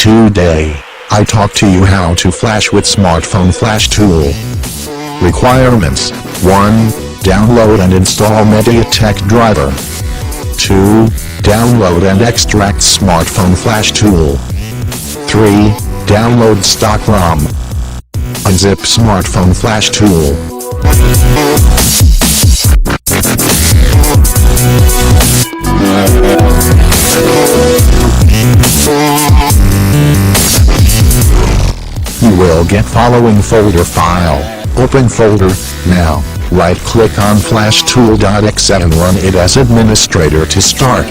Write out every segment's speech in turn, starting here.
Today, I talk to you how to flash with smartphone FlashTool. Requirements: 1. Download and install MediaTek driver. 2. Download and extract smartphone FlashTool. 3. Download stock ROM. Unzip smartphone FlashTool. You will get following folder file. Open folder, now, right-click on FlashTool.exe and run it as administrator to start.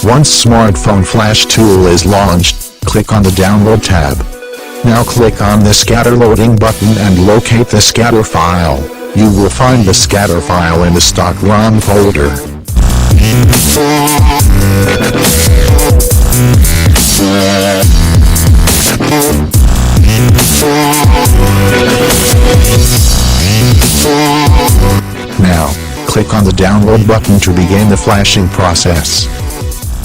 Once smartphone FlashTool is launched, click on the Download tab. Now click on the Scatter Loading button and locate the scatter file. You will find the scatter file in the stock ROM folder. Now, click on the Download button to begin the flashing process.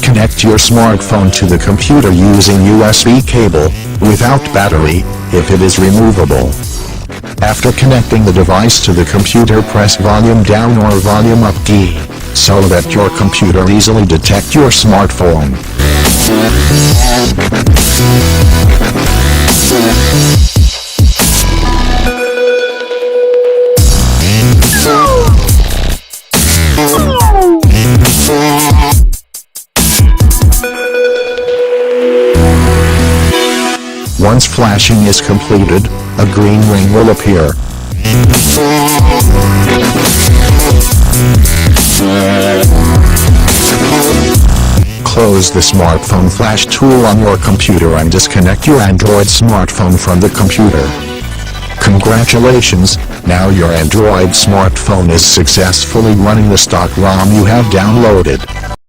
Connect your smartphone to the computer using USB cable, without battery, if it is removable. After connecting the device to the computer, press volume down or volume up key, so that your computer easily detect your smartphone. Once flashing is completed, a green ring will appear. Close the smartphone FlashTool on your computer and disconnect your Android smartphone from the computer. Congratulations, now your Android smartphone is successfully running the stock ROM you have downloaded.